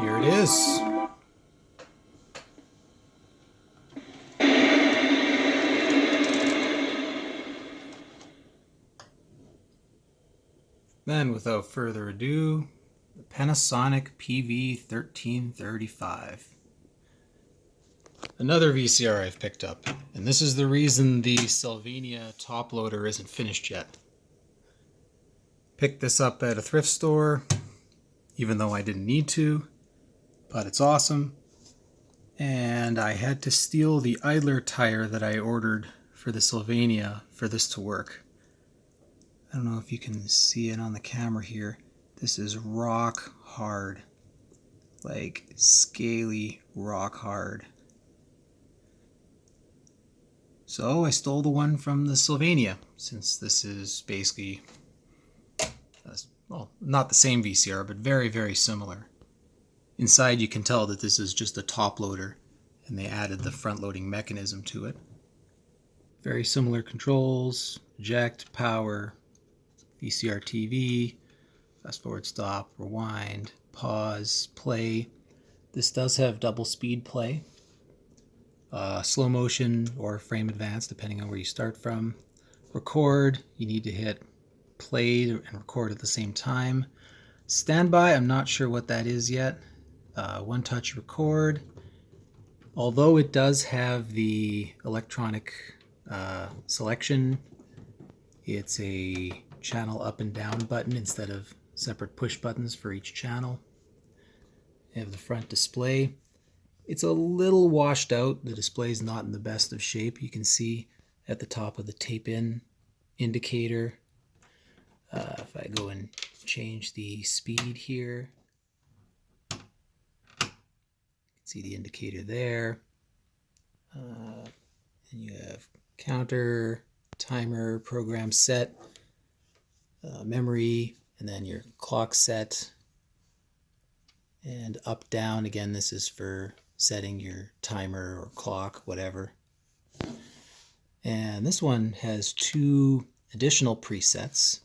Here it is. Then, without further ado, the Panasonic PV-1335. Another VCR I've picked up, and this is the reason the Sylvania top loader isn't finished yet. Picked this up at a thrift store, even though I didn't need to, but it's awesome. And I had to steal the idler tire that I ordered for the Sylvania for this to work. I don't know if you can see it on the camera here. This is rock hard. Like scaly rock hard. So I stole the one from the Sylvania, since this is basically, well, not the same VCR, but very, very similar. Inside you can tell that this is just a top loader, and they added the front loading mechanism to it. Very similar controls: eject, power, VCR TV, fast forward, stop, rewind, pause, play. This does have double speed play, slow motion or frame advance depending on where you start from. Record, you need to hit play and record at the same time. Standby, I'm not sure what that is yet. One touch record, although it does have the electronic selection. It's a channel up and down button instead of separate push buttons for each channel. You have the front display. It's a little washed out. The display is not in the best of shape. You can see at the top of the tape-in indicator. If I go and change the speed here, you can see the indicator there. And you have counter, timer, program set, memory, and then your clock set, and up down. Again, this is for setting your timer or clock, whatever. And this one has 2 additional presets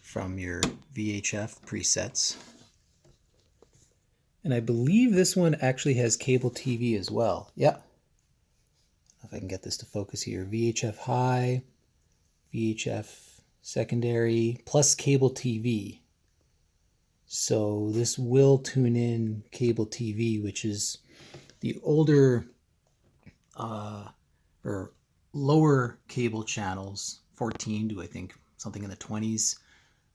from your VHF presets, and I believe this one actually has cable TV as well. Yep. If I can get this to focus here. VHF high, VHF secondary, plus cable TV. So this will tune in cable TV, which is the older or lower cable channels, 14 to I think something in the 20s.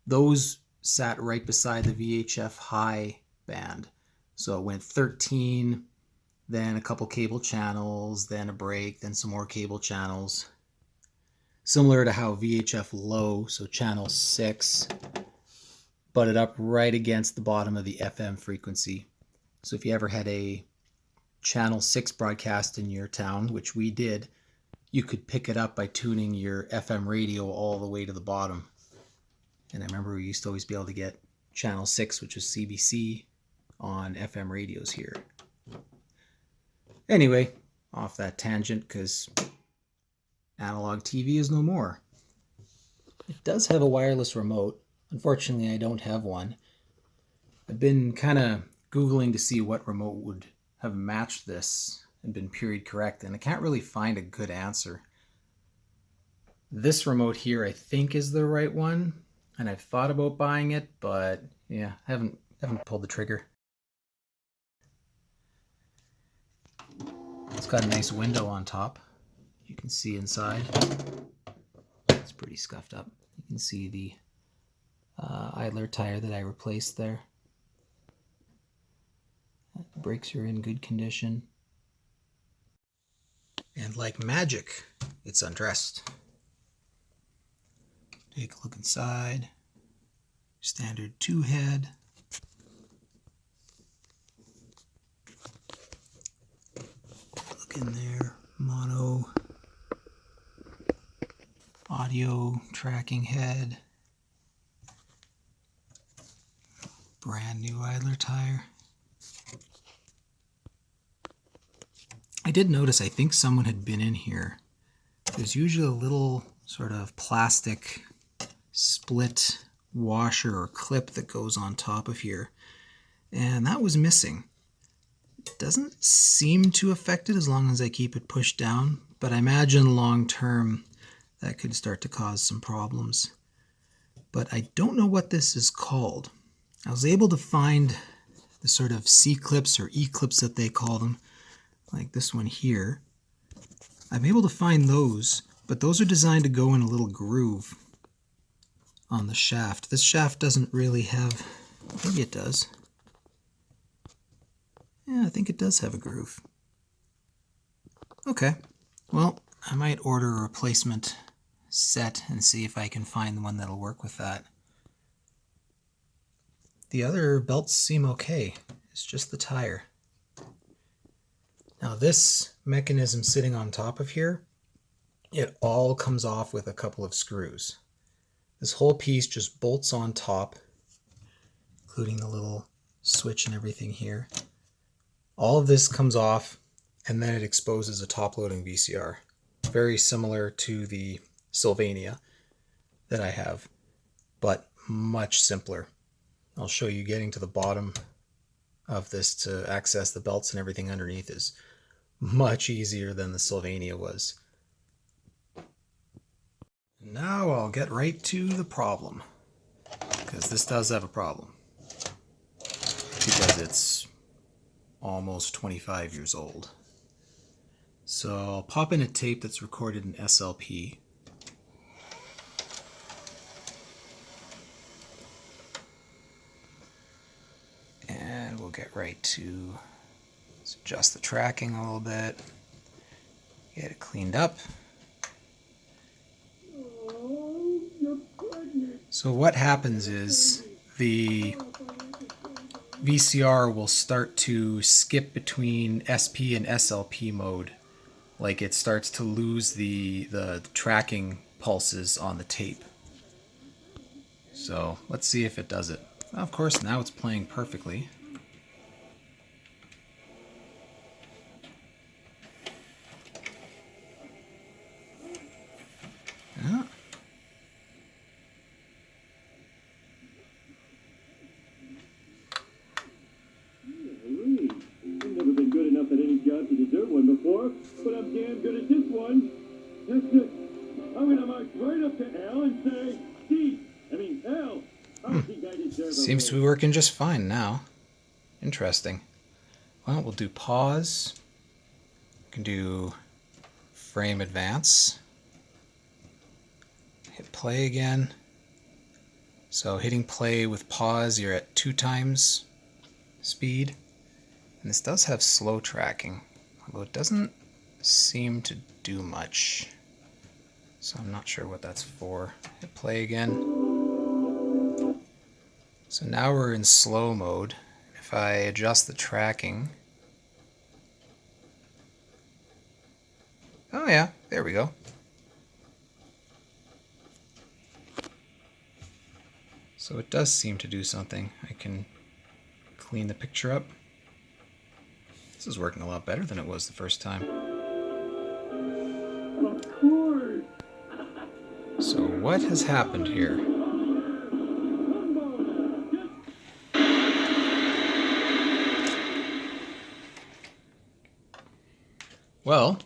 Those sat right beside the VHF high band. So it went 13, then a couple cable channels, then a break, then some more cable channels. Similar to how VHF low, so channel 6, butted up right against the bottom of the FM frequency. So if you ever had a channel 6 broadcast in your town, which we did, you could pick it up by tuning your FM radio all the way to the bottom. And I remember we used to always be able to get channel 6, which is CBC, on FM radios here. Anyway, off that tangent, because analog TV is no more. It does have a wireless remote. Unfortunately, I don't have one. I've been kind of Googling to see what remote would have matched this and been period correct, and I can't really find a good answer. This remote here I think is the right one, and I've thought about buying it, but yeah, I haven't pulled the trigger. It's got a nice window on top. You can see inside. It's pretty scuffed up. You can see the idler tire that I replaced there. The brakes are in good condition. And like magic, it's undressed. Take a look inside. Standard 2-head. Look in there. Mono. Audio tracking head. Brand new idler tire. I did notice, I think someone had been in here. There's usually a little sort of plastic split washer or clip that goes on top of here. and that was missing. It doesn't seem to affect it as long as I keep it pushed down, but I imagine long term that could start to cause some problems. But I don't know what this is called. I was able to find the sort of C-clips or E-clips that they call them, like this one here. I'm able to find those, but those are designed to go in a little groove on the shaft. This shaft doesn't really have, maybe it does. Yeah, I think it does have a groove. Okay, well, I might order a replacement set and see if I can find the one that'll work with that. The other belts seem okay. It's just the tire. Now this mechanism sitting on top of here, it all comes off with a couple of screws. This whole piece just bolts on top, including the little switch and everything here. All of this comes off, and then it exposes a top-loading VCR. Very similar to the Sylvania that I have, but much simpler. I'll show you getting to the bottom of this to access the belts and everything underneath is much easier than the Sylvania was. Now I'll get right to the problem, because this does have a problem, because it's almost 25 years old. So I'll pop in a tape that's recorded in SLP. And we'll get right to, let's adjust the tracking a little bit, get it cleaned up. So what happens is the VCR will start to skip between SP and SLP mode, like it starts to lose the tracking pulses on the tape. So let's see if it does it. Of course, now it's playing perfectly. Yeah. I've never been good enough at any job to deserve one before, but I'm damn good at this one. That's it. I'm gonna march right up to L and say, L. I think I deserve a Seems to be working just fine now. Interesting. Well, we'll do pause. We can do frame advance. Hit play again. So hitting play with pause, you're at 2 times speed. And this does have slow tracking, although it doesn't seem to do much. So I'm not sure what that's for. Hit play again. So now we're in slow mode. If I adjust the tracking, oh yeah, there we go. So it does seem to do something. I can clean the picture up. This is working a lot better than it was the first time. Of course. So what has happened here? Well,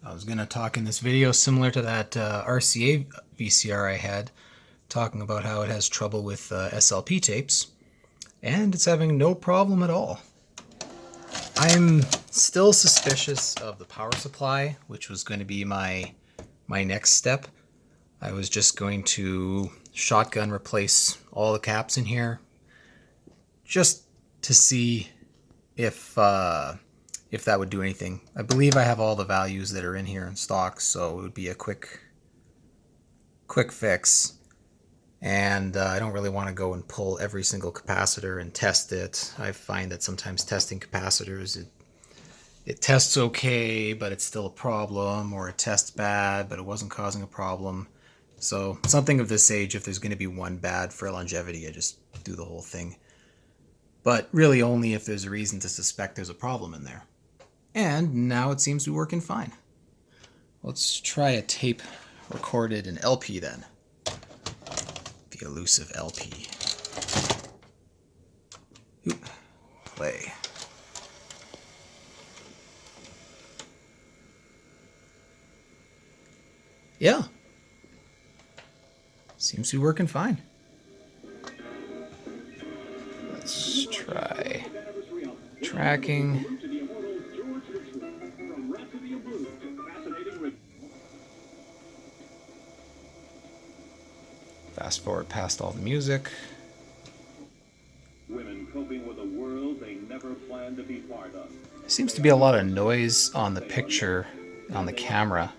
I was going to talk in this video similar to that RCA VCR I had, talking about how it has trouble with SLP tapes, and it's having no problem at all. I'm still suspicious of the power supply, which was going to be my next step. I was just going to shotgun replace all the caps in here, just to see if that would do anything. I believe I have all the values that are in here in stock, so it would be a quick fix. And I don't really want to go and pull every single capacitor and test it. I find that sometimes testing capacitors, it tests okay, but it's still a problem, or it tests bad, but it wasn't causing a problem. So something of this age, if there's going to be one bad for longevity, I just do the whole thing. But really only if there's a reason to suspect there's a problem in there. And now it seems to be working fine. Let's try a tape recorded in LP then. The elusive LP. Oop. Play. Yeah. Seems to be working fine. Let's try tracking. Fast forward past all the music. Women coping with a world they never planned to be part of. There seems to be a lot of noise on the picture, on the camera.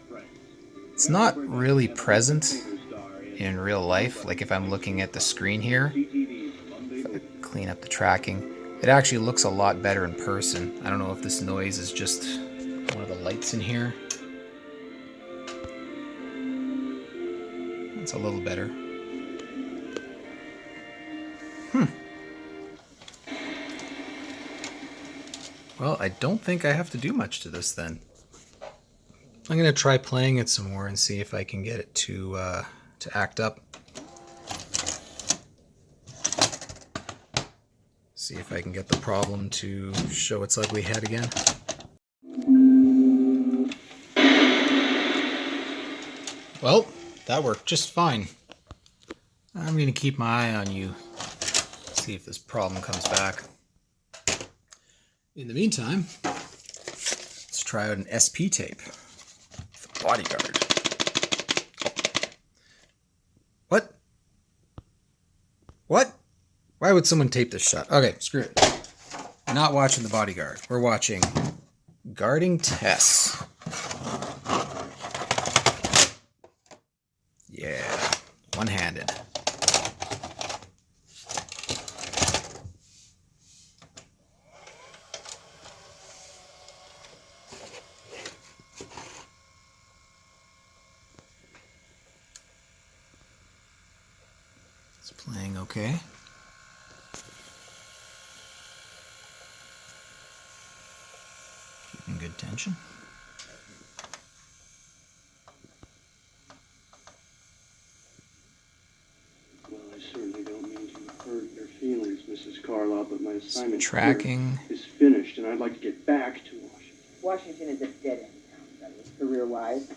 It's not really present in real life. Like if I'm looking at the screen here, if I clean up the tracking, it actually looks a lot better in person. I don't know if this noise is just one of the lights in here. It's a little better. Well, I don't think I have to do much to this then. I'm going to try playing it some more and see if I can get it to act up. See if I can get the problem to show its ugly head again. Well, that worked just fine. I'm going to keep my eye on you, see if this problem comes back. In the meantime, let's try out an SP tape. The Bodyguard. What? What? Why would someone tape this shut? Okay, screw it. We're not watching The Bodyguard. We're watching Guarding Tess. Yeah, one-handed. It's playing okay. Keeping good tension. Well, I certainly don't mean to hurt your feelings, Mrs. Carlisle, but my assignment Tracking is finished, and I'd like to get back to Washington. Washington is a dead-end town, career-wise.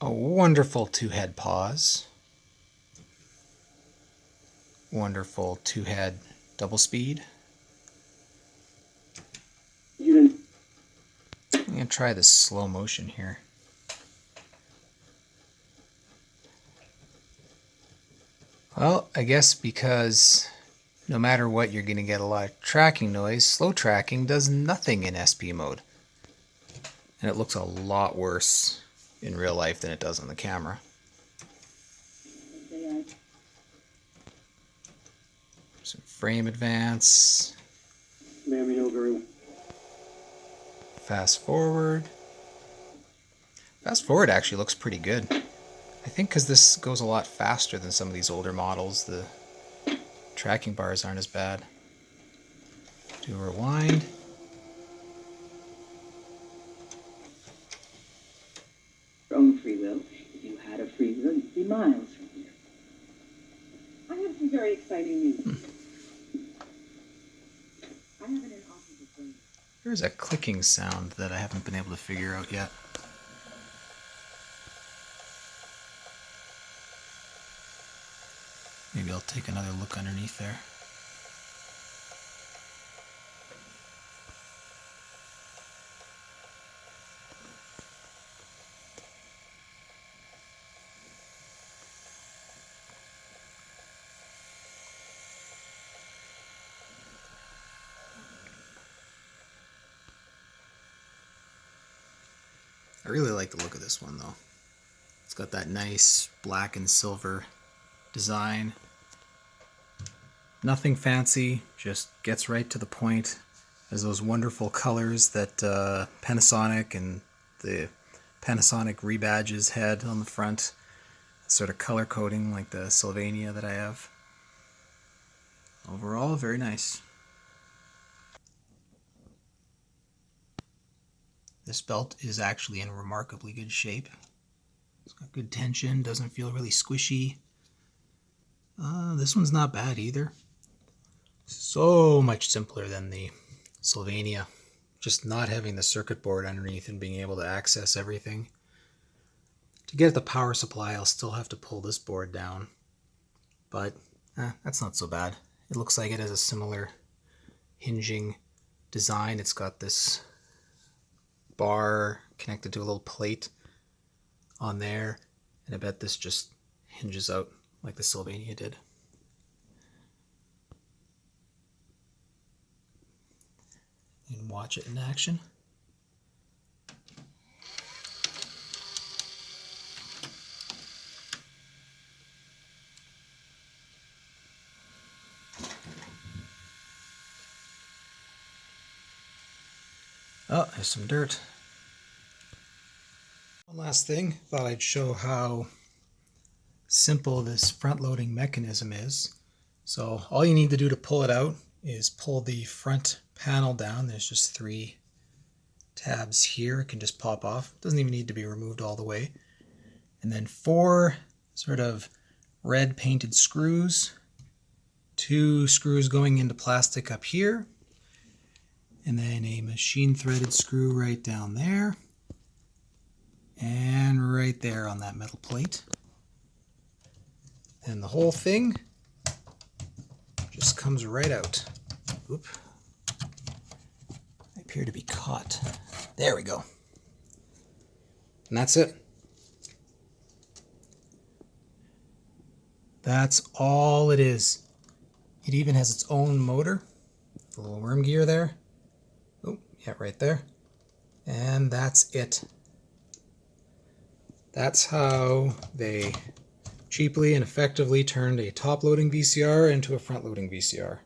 a wonderful two-head pause. Wonderful two-head double speed. You I'm going to try this slow motion here. Well, I guess because no matter what, you're going to get a lot of tracking noise. Slow tracking does nothing in SP mode. And it looks a lot worse in real life than it does on the camera. Some frame advance. Ma'am, you know very well. Fast forward. Fast forward actually looks pretty good. I think because this goes a lot faster than some of these older models, the tracking bars aren't as bad. Do a rewind. Your own free will. If you had a free will, you'd be miles from here. I have some very exciting news. I have an office thing. There's a clicking sound that I haven't been able to figure out yet. Maybe I'll take another look underneath there. I really like the look of this one though. It's got that nice black and silver design. Nothing fancy, just gets right to the point. Has those wonderful colors that Panasonic and the Panasonic rebadges had on the front. Sort of color coding like the Sylvania that I have. Overall, very nice. This belt is actually in remarkably good shape. It's got good tension, doesn't feel really squishy. This one's not bad either. So much simpler than the Sylvania. Just not having the circuit board underneath and being able to access everything. To get the power supply, I'll still have to pull this board down. But that's not so bad. It looks like it has a similar hinging design. It's got this bar connected to a little plate on there, and I bet this just hinges out like the Sylvania did. You can watch it in action. Oh, there's some dirt. One last thing, thought I'd show how simple this front-loading mechanism is. So all you need to do to pull it out is pull the front panel down. There's just 3 tabs here. It can just pop off. It doesn't even need to be removed all the way. And then 4 sort of red painted screws. 2 screws going into plastic up here. And then a machine threaded screw right down there. And right there on that metal plate. And the whole thing just comes right out. Oop. I appear to be caught. There we go. And that's it. That's all it is. It even has its own motor. The little worm gear there. Oh, yeah, right there. And that's it. That's how they cheaply and effectively turned a top-loading VCR into a front-loading VCR.